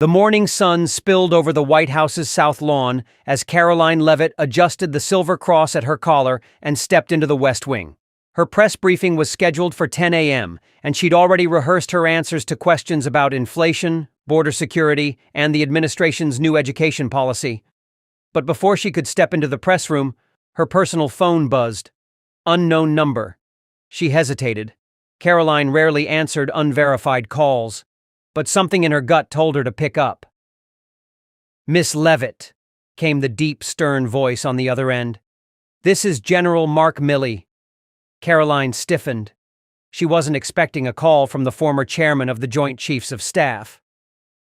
The morning sun spilled over the White House's south lawn as Karoline Leavitt adjusted the silver cross at her collar and stepped into the West Wing. Her press briefing was scheduled for 10 a.m., and she'd already rehearsed her answers to questions about inflation, border security, and the administration's new education policy. But before she could step into the press room, her personal phone buzzed. Unknown number. She hesitated. Karoline rarely answered unverified calls, but something in her gut told her to pick up. "Miss Leavitt," came the deep, stern voice on the other end. "This is General Mark Milley." Karoline stiffened. She wasn't expecting a call from the former chairman of the Joint Chiefs of Staff.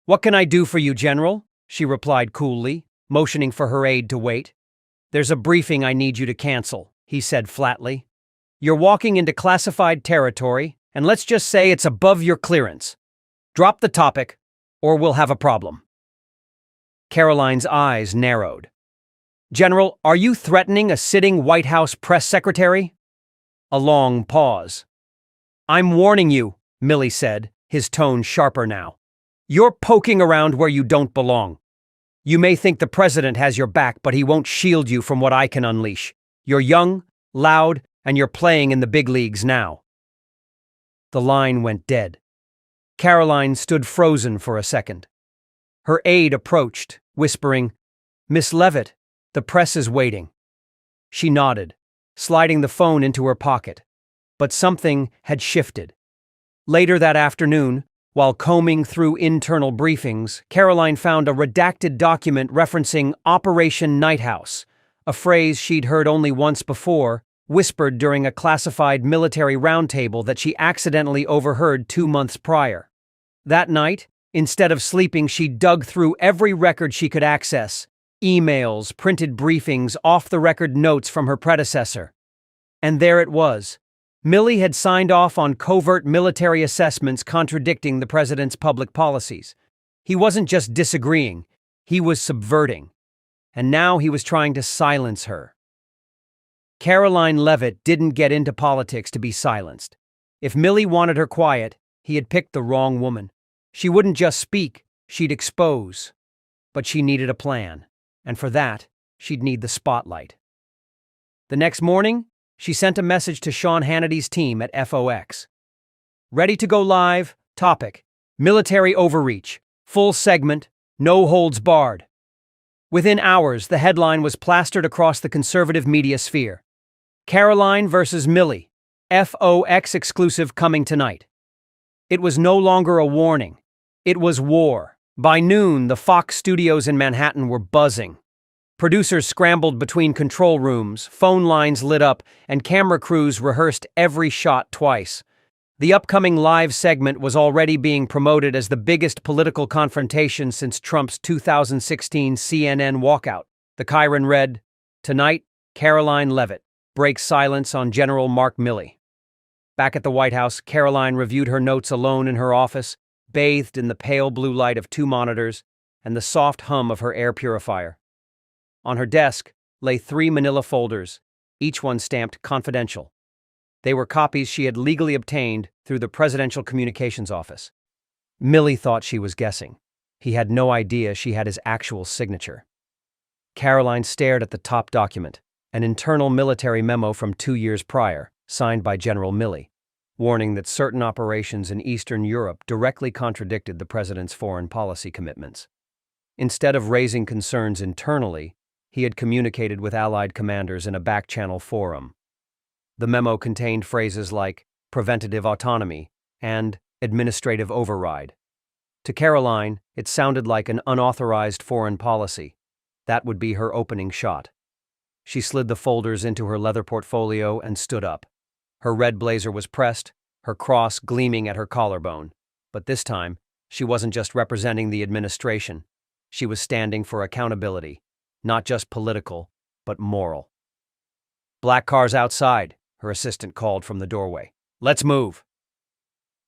"What can I do for you, General?" she replied coolly, motioning for her aide to wait. "There's a briefing I need you to cancel," he said flatly. "You're walking into classified territory, and let's just say it's above your clearance. Drop the topic, or we'll have a problem." Karoline's eyes narrowed. "General, are you threatening a sitting White House press secretary?" A long pause. "I'm warning you," Milley said, his tone sharper now. "You're poking around where you don't belong. You may think the president has your back, but he won't shield you from what I can unleash. You're young, loud, and you're playing in the big leagues now." The line went dead. Karoline stood frozen for a second. Her aide approached, whispering, "Miss Leavitt, the press is waiting." She nodded, sliding the phone into her pocket. But something had shifted. Later that afternoon, while combing through internal briefings, Karoline found a redacted document referencing Operation Night House, a phrase she'd heard only once before, whispered during a classified military roundtable that she accidentally overheard 2 months prior. That night, instead of sleeping, she dug through every record she could access: emails, printed briefings, off-the-record notes from her predecessor. And there it was. Milley had signed off on covert military assessments contradicting the president's public policies. He wasn't just disagreeing, he was subverting. And now he was trying to silence her. Karoline Leavitt didn't get into politics to be silenced. If Milley wanted her quiet, he had picked the wrong woman. She wouldn't just speak, she'd expose. But she needed a plan, and for that, she'd need the spotlight. The next morning, she sent a message to Sean Hannity's team at FOX. "Ready to go live, topic, military overreach, full segment, no holds barred." Within hours, the headline was plastered across the conservative media sphere. "Karoline versus Milley, FOX exclusive coming tonight." It was no longer a warning. It was war. By noon, the Fox studios in Manhattan were buzzing. Producers scrambled between control rooms, phone lines lit up, and camera crews rehearsed every shot twice. The upcoming live segment was already being promoted as the biggest political confrontation since Trump's 2016 CNN walkout. The Chiron read, "Tonight, Karoline Leavitt breaks silence on General Mark Milley." Back at the White House, Karoline reviewed her notes alone in her office, bathed in the pale blue light of 2 monitors and the soft hum of her air purifier. On her desk lay 3 manila folders, each one stamped confidential. They were copies she had legally obtained through the Presidential Communications Office. Milley thought she was guessing. He had no idea she had his actual signature. Karoline stared at the top document, an internal military memo from 2 years prior, signed by General Milley, warning that certain operations in Eastern Europe directly contradicted the president's foreign policy commitments. Instead of raising concerns internally, he had communicated with Allied commanders in a back-channel forum. The memo contained phrases like preventative autonomy and administrative override. To Karoline, it sounded like an unauthorized foreign policy. That would be her opening shot. She slid the folders into her leather portfolio and stood up. Her red blazer was pressed, her cross gleaming at her collarbone. But this time, she wasn't just representing the administration. She was standing for accountability, not just political, but moral. "Black cars outside," her assistant called from the doorway. "Let's move."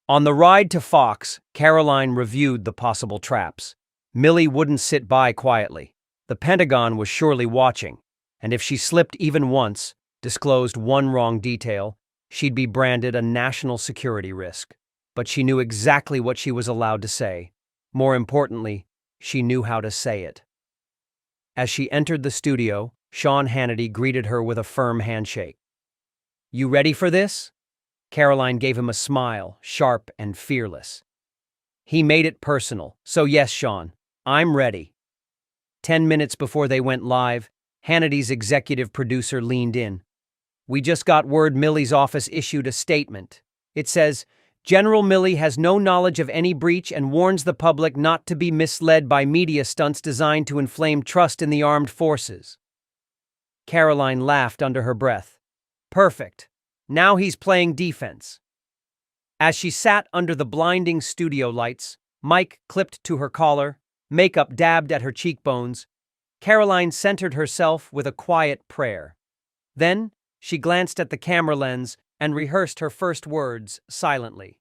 On the ride to Fox, Karoline reviewed the possible traps. Milley wouldn't sit by quietly. The Pentagon was surely watching, and if she slipped even once, disclosed one wrong detail, she'd be branded a national security risk. But she knew exactly what she was allowed to say. More importantly, she knew how to say it. As she entered the studio, Sean Hannity greeted her with a firm handshake. "You ready for this?" Karoline gave him a smile, sharp and fearless. He made it personal. "So yes, Sean, I'm ready." 10 minutes before they went live, Hannity's executive producer leaned in. "We just got word Milley's office issued a statement. It says, General Milley has no knowledge of any breach and warns the public not to be misled by media stunts designed to inflame trust in the armed forces." Karoline laughed under her breath. "Perfect. Now he's playing defense." As she sat under the blinding studio lights, mic clipped to her collar, makeup dabbed at her cheekbones, Karoline centered herself with a quiet prayer. Then, she glanced at the camera lens and rehearsed her first words silently.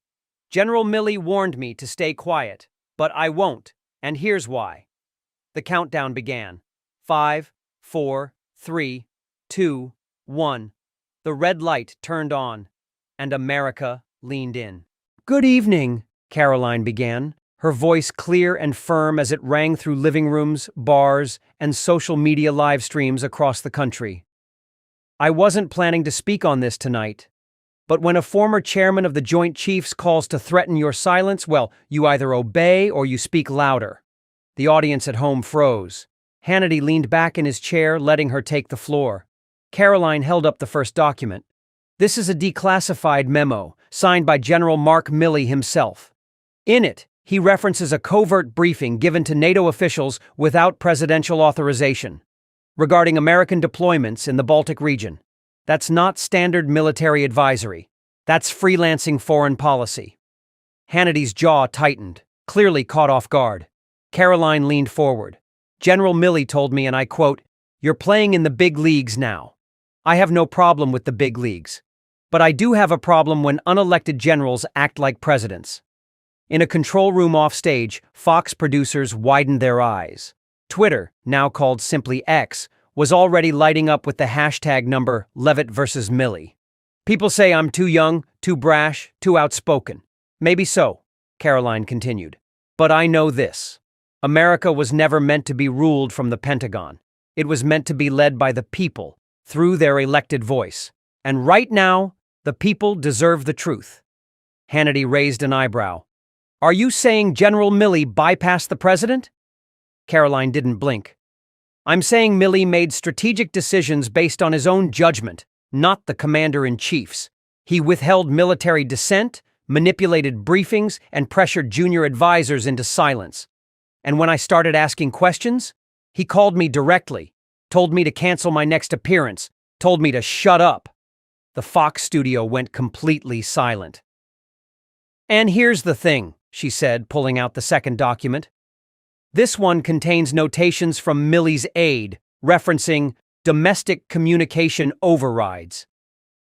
"General Milley warned me to stay quiet, but I won't, and here's why." The countdown began. 5, 4, 3, 2, 1. The red light turned on, and America leaned in. "Good evening," Karoline began, her voice clear and firm as it rang through living rooms, bars, and social media live streams across the country. "I wasn't planning to speak on this tonight, but when a former chairman of the Joint Chiefs calls to threaten your silence, well, you either obey or you speak louder." The audience at home froze. Hannity leaned back in his chair, letting her take the floor. Karoline held up the first document. "This is a declassified memo, signed by General Mark Milley himself. In it, he references a covert briefing given to NATO officials without presidential authorization regarding American deployments in the Baltic region. That's not standard military advisory. That's freelancing foreign policy." Hannity's jaw tightened, clearly caught off guard. Karoline leaned forward. "General Milley told me, and I quote, 'You're playing in the big leagues now.' I have no problem with the big leagues. But I do have a problem when unelected generals act like presidents." In a control room offstage, Fox producers widened their eyes. Twitter, now called simply X, was already lighting up with the hashtag number Levitt versus Milley. "People say I'm too young, too brash, too outspoken. Maybe so," Karoline continued. "But I know this. America was never meant to be ruled from the Pentagon. It was meant to be led by the people, through their elected voice. And right now, the people deserve the truth." Hannity raised an eyebrow. "Are you saying General Milley bypassed the president?" Karoline didn't blink. "I'm saying Milley made strategic decisions based on his own judgment, not the commander-in-chief's. He withheld military dissent, manipulated briefings, and pressured junior advisors into silence. And when I started asking questions, he called me directly, told me to cancel my next appearance, told me to shut up." The Fox studio went completely silent. "And here's the thing," she said, pulling out the second document. "This one contains notations from Milley's aide, referencing domestic communication overrides.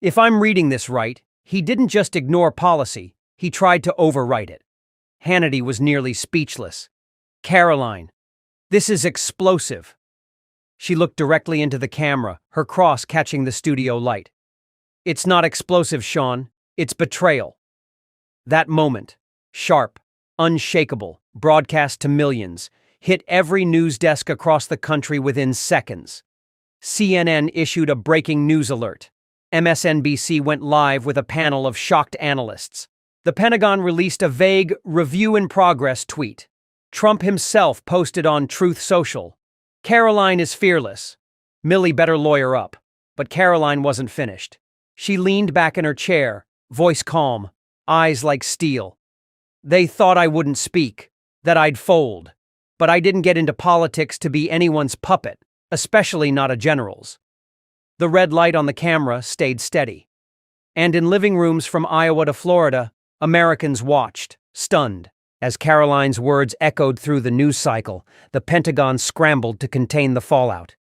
If I'm reading this right, he didn't just ignore policy, he tried to overwrite it." Hannity was nearly speechless. "Karoline, this is explosive." She looked directly into the camera, her cross catching the studio light. "It's not explosive, Sean. It's betrayal." That moment, sharp, unshakable, broadcast to millions, hit every news desk across the country within seconds. CNN issued a breaking news alert. MSNBC went live with a panel of shocked analysts. The Pentagon released a vague review-in-progress tweet. Trump himself posted on Truth Social, "Karoline is fearless. Milley better lawyer up." But Karoline wasn't finished. She leaned back in her chair, voice calm, eyes like steel. "They thought I wouldn't speak, that I'd fold. But I didn't get into politics to be anyone's puppet, especially not a general's." The red light on the camera stayed steady. And in living rooms from Iowa to Florida, Americans watched, stunned. As Karoline's words echoed through the news cycle, the Pentagon scrambled to contain the fallout.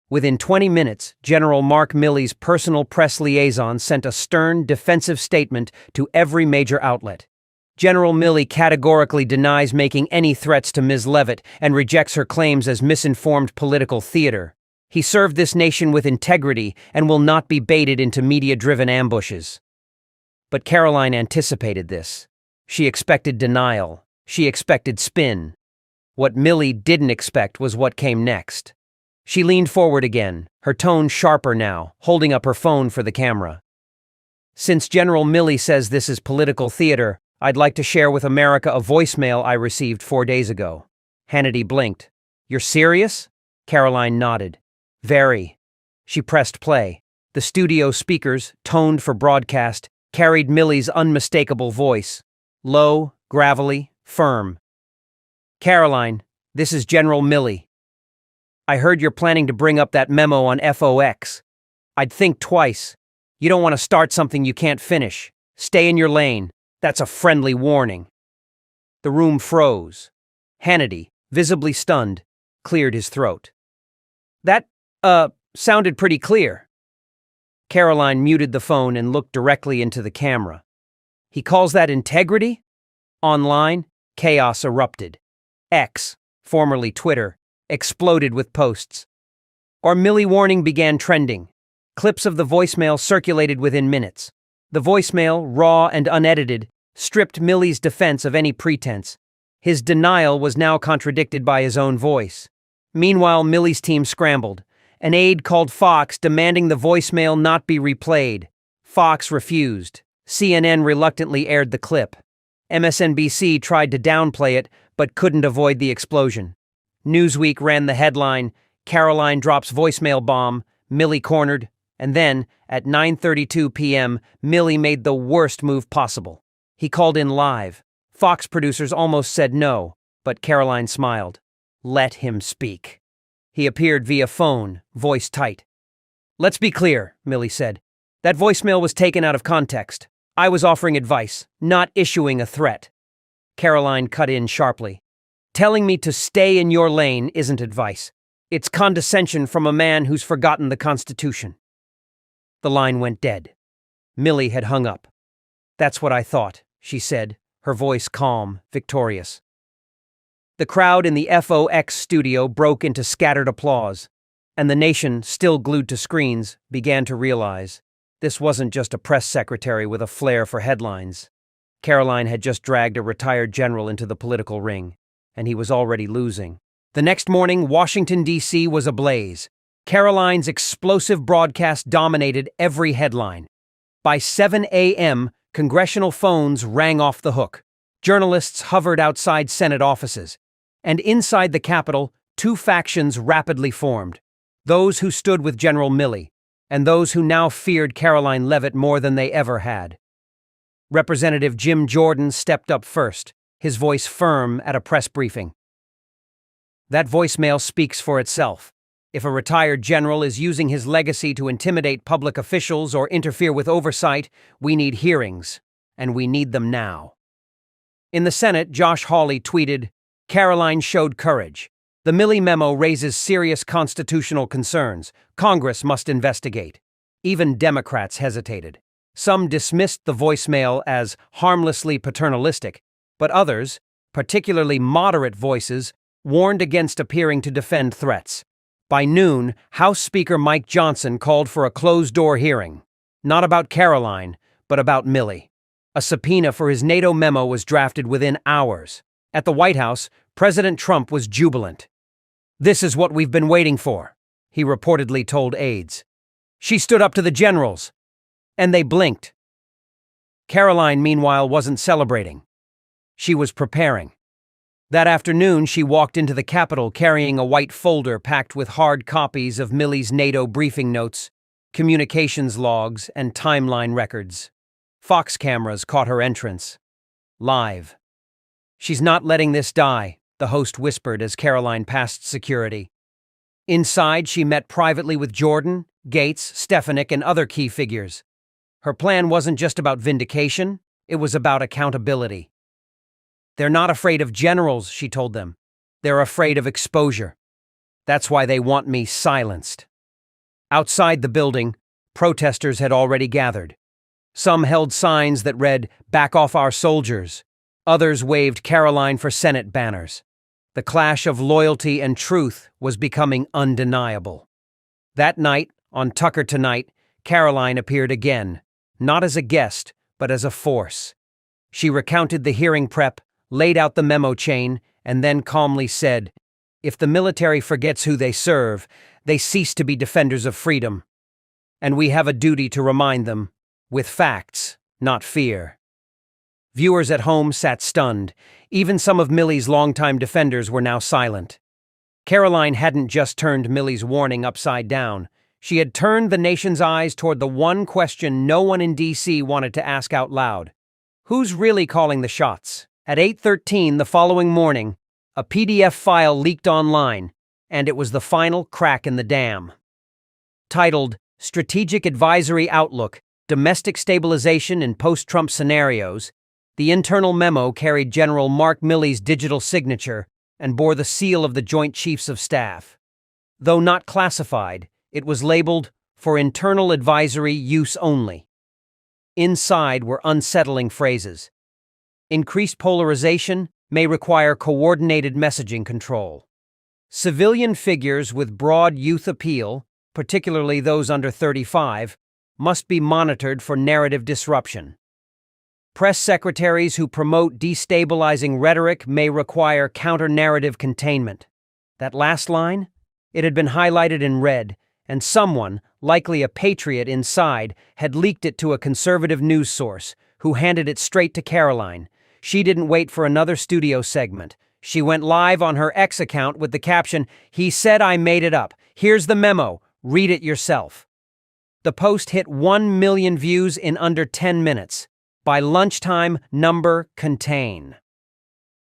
Within 20 minutes, General Mark Milley's personal press liaison sent a stern, defensive statement to every major outlet. General Milley categorically denies making any threats to Ms. Levitt and rejects her claims as misinformed political theater. He served this nation with integrity and will not be baited into media-driven ambushes. But Karoline anticipated this. She expected denial, She expected spin. What Milley didn't expect was what came next. She leaned forward again, her tone sharper now, holding up her phone for the camera. Since General Milley says this is political theater, I'd like to share with America a voicemail I received 4 days ago. Hannity blinked. You're serious? Karoline nodded. Very. She pressed play. The studio speakers, toned for broadcast, carried Milley's unmistakable voice. Low, gravelly, firm. Karoline, this is General Milley. I heard you're planning to bring up that memo on FOX. I'd think twice. You don't want to start something you can't finish. Stay in your lane. That's a friendly warning. The room froze. Hannity, visibly stunned, cleared his throat. That, sounded pretty clear. Karoline muted the phone and looked directly into the camera. He calls that integrity? Online, chaos erupted. X, formerly Twitter, exploded with posts. Our Milley warning began trending. Clips of the voicemail circulated within minutes. The voicemail, raw and unedited, stripped Milley's defense of any pretense. His denial was now contradicted by his own voice. Meanwhile, Milley's team scrambled. An aide called Fox demanding the voicemail not be replayed. Fox refused. CNN reluctantly aired the clip. MSNBC tried to downplay it, but couldn't avoid the explosion. Newsweek ran the headline, Karoline drops voicemail bomb, Milley cornered, and then, at 9:32 p.m., Milley made the worst move possible. He called in live. Fox producers almost said no, but Karoline smiled. Let him speak. He appeared via phone, voice tight. Let's be clear, Milley said. That voicemail was taken out of context. I was offering advice, not issuing a threat. Karoline cut in sharply. Telling me to stay in your lane isn't advice. It's condescension from a man who's forgotten the Constitution. The line went dead. Milley had hung up. That's what I thought, she said, her voice calm, victorious. The crowd in the FOX studio broke into scattered applause, and the nation, still glued to screens, began to realize this wasn't just a press secretary with a flair for headlines. Karoline had just dragged a retired general into the political ring, and he was already losing. The next morning, Washington, D.C. was ablaze. Karoline's explosive broadcast dominated every headline. By 7 a.m., congressional phones rang off the hook. Journalists hovered outside Senate offices. And inside the Capitol, two factions rapidly formed. Those who stood with General Milley, and those who now feared Karoline Leavitt more than they ever had. Representative Jim Jordan stepped up first, his voice firm at a press briefing. That voicemail speaks for itself. If a retired general is using his legacy to intimidate public officials or interfere with oversight, we need hearings, and we need them now. In the Senate, Josh Hawley tweeted, Karoline showed courage. The Milley memo raises serious constitutional concerns. Congress must investigate. Even Democrats hesitated. Some dismissed the voicemail as harmlessly paternalistic, but others, particularly moderate voices, warned against appearing to defend threats. By noon, House Speaker Mike Johnson called for a closed-door hearing, not about Karoline, but about Milley. A subpoena for his NATO memo was drafted within hours. At the White House, President Trump was jubilant. This is what we've been waiting for, he reportedly told aides. She stood up to the generals, and they blinked. Karoline, meanwhile, wasn't celebrating. She was preparing. That afternoon, she walked into the Capitol carrying a white folder packed with hard copies of Milley's NATO briefing notes, communications logs, and timeline records. Fox cameras caught her entrance. Live. She's not letting this die, the host whispered as Karoline passed security. Inside, she met privately with Jordan, Gates, Stefanik, and other key figures. Her plan wasn't just about vindication, it was about accountability. They're not afraid of generals, she told them. They're afraid of exposure. That's why they want me silenced. Outside the building, protesters had already gathered. Some held signs that read, "Back off our soldiers." Others waved Karoline for Senate banners. The clash of loyalty and truth was becoming undeniable. That night, on Tucker Tonight, Karoline appeared again, not as a guest, but as a force. She recounted the hearing prep, laid out the memo chain, and then calmly said, "If the military forgets who they serve, they cease to be defenders of freedom. And we have a duty to remind them, with facts, not fear." Viewers at home sat stunned. Even some of Milley's longtime defenders were now silent. Karoline hadn't just turned Milley's warning upside down. She had turned the nation's eyes toward the one question no one in D.C. wanted to ask out loud. Who's really calling the shots? At 8:13 the following morning, a PDF file leaked online, and it was the final crack in the dam. Titled, Strategic Advisory Outlook, Domestic Stabilization in Post-Trump Scenarios, the internal memo carried General Mark Milley's digital signature and bore the seal of the Joint Chiefs of Staff. Though not classified, it was labeled for internal advisory use only. Inside were unsettling phrases. Increased polarization may require coordinated messaging control. Civilian figures with broad youth appeal, particularly those under 35, must be monitored for narrative disruption. Press secretaries who promote destabilizing rhetoric may require counter-narrative containment. That last line? It had been highlighted in red, and someone, likely a patriot inside, had leaked it to a conservative news source, who handed it straight to Karoline. She didn't wait for another studio segment. She went live on her X account with the caption, "He said I made it up. Here's the memo. Read it yourself." The post hit 1 million views in under 10 minutes. By lunchtime, number contain.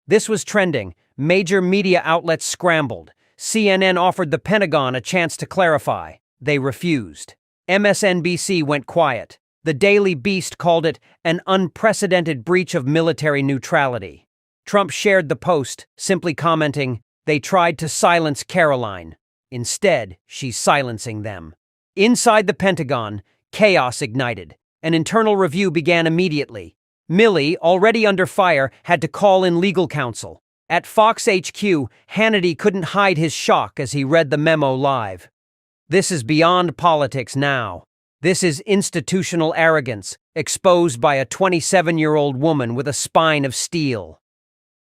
This was trending. Major media outlets scrambled. CNN offered the Pentagon a chance to clarify. They refused. MSNBC went quiet. The Daily Beast called it an unprecedented breach of military neutrality. Trump shared the post, simply commenting, "They tried to silence Karoline. Instead, she's silencing them." Inside the Pentagon, chaos ignited. An internal review began immediately. Milley, already under fire, had to call in legal counsel. At Fox HQ, Hannity couldn't hide his shock as he read the memo live. This is beyond politics now. This is institutional arrogance, exposed by a 27-year-old woman with a spine of steel.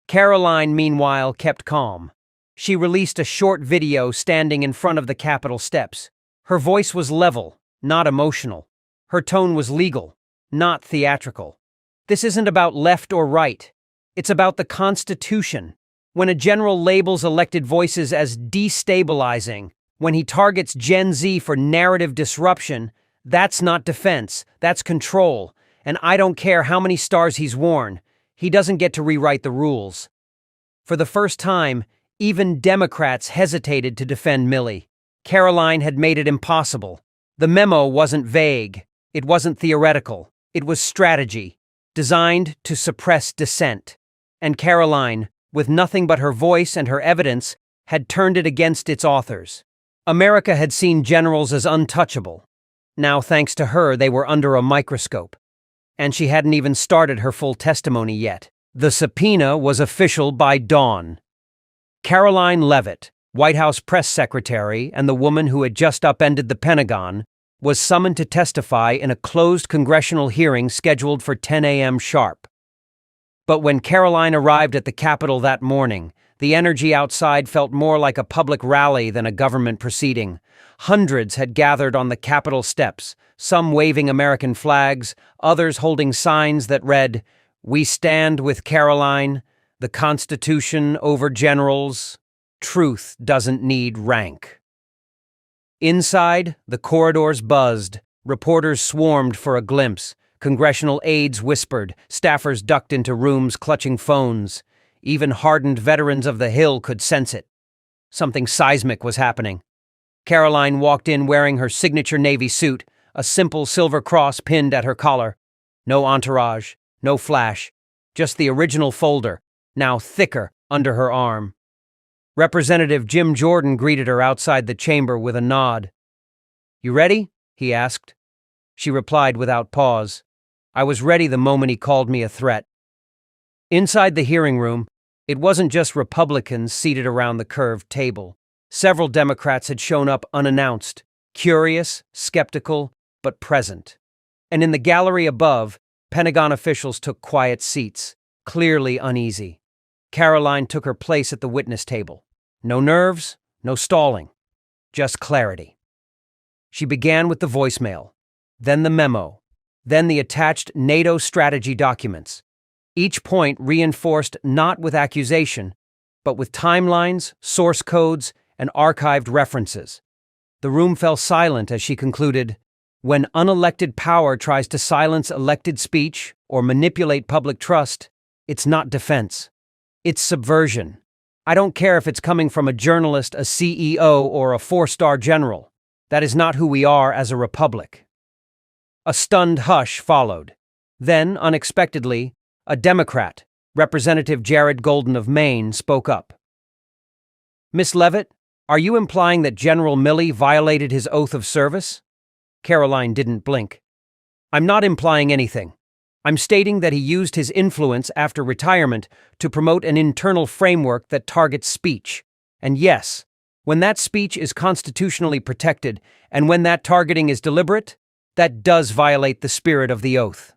Karoline, meanwhile, kept calm. She released a short video standing in front of the Capitol steps. Her voice was level, not emotional. Her tone was legal, not theatrical. This isn't about left or right. It's about the Constitution. When a general labels elected voices as destabilizing, when he targets Gen Z for narrative disruption, that's not defense, that's control. And I don't care how many stars he's worn, he doesn't get to rewrite the rules. For the first time, even Democrats hesitated to defend Milley. Karoline had made it impossible. The memo wasn't vague. It wasn't theoretical. It was strategy, designed to suppress dissent. And Karoline, with nothing but her voice and her evidence, had turned it against its authors. America had seen generals as untouchable. Now, thanks to her, they were under a microscope. And she hadn't even started her full testimony yet. The subpoena was official by dawn. Karoline Leavitt, White House press secretary and the woman who had just upended the Pentagon, was summoned to testify in a closed congressional hearing scheduled for 10 a.m. sharp. But when Karoline arrived at the Capitol that morning, the energy outside felt more like a public rally than a government proceeding. Hundreds had gathered on the Capitol steps, some waving American flags, others holding signs that read, "We stand with Karoline, the Constitution over generals. Truth doesn't need rank." Inside, the corridors buzzed. Reporters swarmed for a glimpse. Congressional aides whispered. Staffers ducked into rooms clutching phones. Even hardened veterans of the Hill could sense it. Something seismic was happening. Karoline walked in wearing her signature navy suit, a simple silver cross pinned at her collar. No entourage, no flash, just the original folder, now thicker, under her arm. Representative Jim Jordan greeted her outside the chamber with a nod. "You ready?" he asked. She replied without pause. "I was ready the moment he called me a threat." Inside the hearing room, it wasn't just Republicans seated around the curved table. Several Democrats had shown up unannounced, curious, skeptical, but present. And in the gallery above, Pentagon officials took quiet seats, clearly uneasy. Karoline took her place at the witness table. No nerves, no stalling, just clarity. She began with the voicemail, then the memo, then the attached NATO strategy documents. Each point reinforced not with accusation, but with timelines, source codes, and archived references. The room fell silent as she concluded, "When unelected power tries to silence elected speech or manipulate public trust, it's not defense. It's subversion. I don't care if it's coming from a journalist, a CEO, or a four-star general. That is not who we are as a republic." A stunned hush followed. Then, unexpectedly, a Democrat, Representative Jared Golden of Maine, spoke up. "Miss Levitt, are you implying that General Milley violated his oath of service?" Karoline didn't blink. "I'm not implying anything. I'm stating that he used his influence after retirement to promote an internal framework that targets speech. And yes, when that speech is constitutionally protected and when that targeting is deliberate, that does violate the spirit of the oath."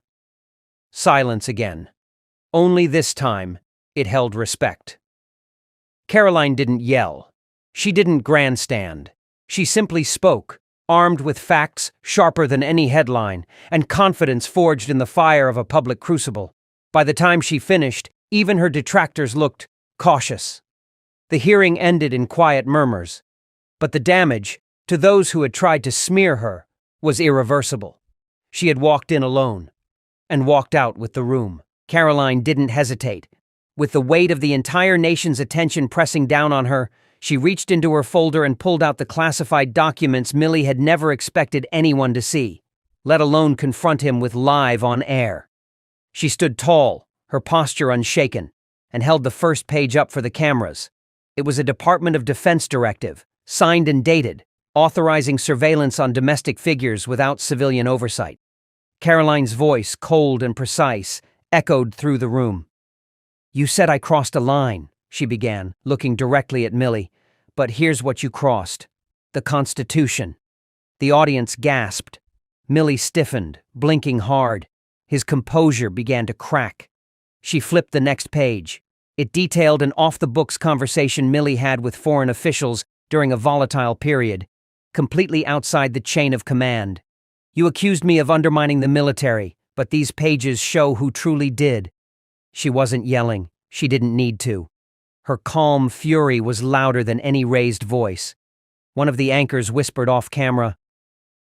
Silence again. Only this time, it held respect. Karoline didn't yell. She didn't grandstand. She simply spoke, armed with facts sharper than any headline, and confidence forged in the fire of a public crucible. By the time she finished, even her detractors looked cautious. The hearing ended in quiet murmurs, but the damage, to those who had tried to smear her, was irreversible. She had walked in alone, and walked out with the room. Karoline didn't hesitate. With the weight of the entire nation's attention pressing down on her, she reached into her folder and pulled out the classified documents Milley had never expected anyone to see, let alone confront him with live on air. She stood tall, her posture unshaken, and held the first page up for the cameras. It was a Department of Defense directive, signed and dated, authorizing surveillance on domestic figures without civilian oversight. Karoline's voice, cold and precise, echoed through the room. "You said I crossed a line," she began, looking directly at Milley. "But here's what you crossed. The Constitution." The audience gasped. Milley stiffened, blinking hard. His composure began to crack. She flipped the next page. It detailed an off-the-books conversation Milley had with foreign officials during a volatile period, completely outside the chain of command. "You accused me of undermining the military, but these pages show who truly did." She wasn't yelling. She didn't need to. Her calm fury was louder than any raised voice. One of the anchors whispered off camera,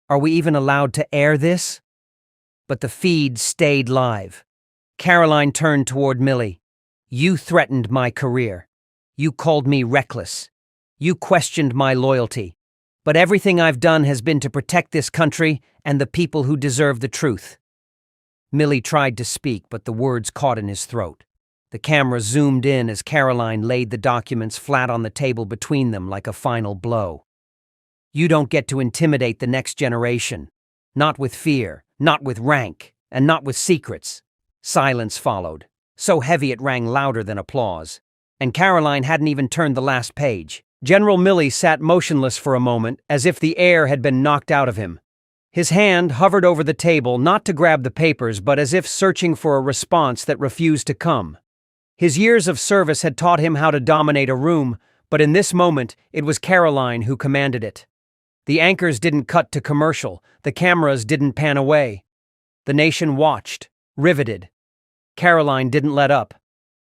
"Are we even allowed to air this?" But the feed stayed live. Karoline turned toward Milley. "You threatened my career. You called me reckless. You questioned my loyalty. But everything I've done has been to protect this country and the people who deserve the truth." Milley tried to speak, but the words caught in his throat. The camera zoomed in as Karoline laid the documents flat on the table between them like a final blow. "You don't get to intimidate the next generation. Not with fear, not with rank, and not with secrets." Silence followed, so heavy it rang louder than applause. And Karoline hadn't even turned the last page. General Milley sat motionless for a moment, as if the air had been knocked out of him. His hand hovered over the table, not to grab the papers, but as if searching for a response that refused to come. His years of service had taught him how to dominate a room, but in this moment, it was Karoline who commanded it. The anchors didn't cut to commercial, the cameras didn't pan away. The nation watched, riveted. Karoline didn't let up.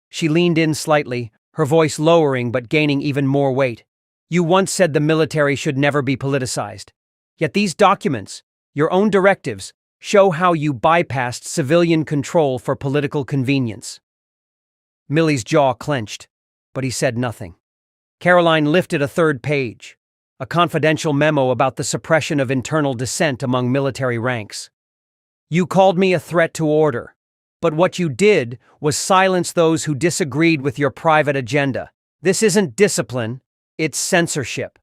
She leaned in slightly, her voice lowering but gaining even more weight. "You once said the military should never be politicized. Yet these documents, your own directives, show how you bypassed civilian control for political convenience." Milley's jaw clenched, but he said nothing. Karoline lifted a third page, a confidential memo about the suppression of internal dissent among military ranks. "You called me a threat to order, but what you did was silence those who disagreed with your private agenda. This isn't discipline, it's censorship."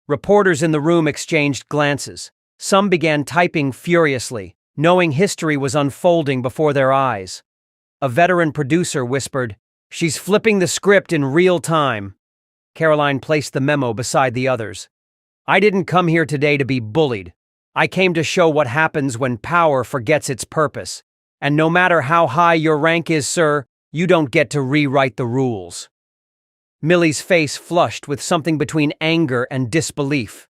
Reporters in the room exchanged glances. Some began typing furiously, knowing history was unfolding before their eyes. A veteran producer whispered, "She's flipping the script in real time." Karoline placed the memo beside the others. "I didn't come here today to be bullied. I came to show what happens when power forgets its purpose. And no matter how high your rank is, sir, You don't get to rewrite the rules." Milley's face flushed with something between anger and disbelief.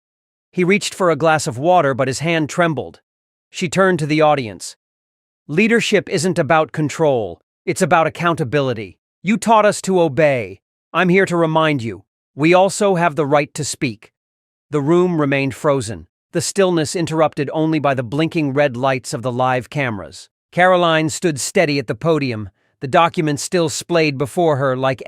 He reached for a glass of water, but his hand trembled. She turned to the audience. "Leadership isn't about control. It's about accountability. You taught us to obey. I'm here to remind you. We also have the right to speak." The room remained frozen, the stillness interrupted only by the blinking red lights of the live cameras. Karoline stood steady at the podium, the documents still splayed before her like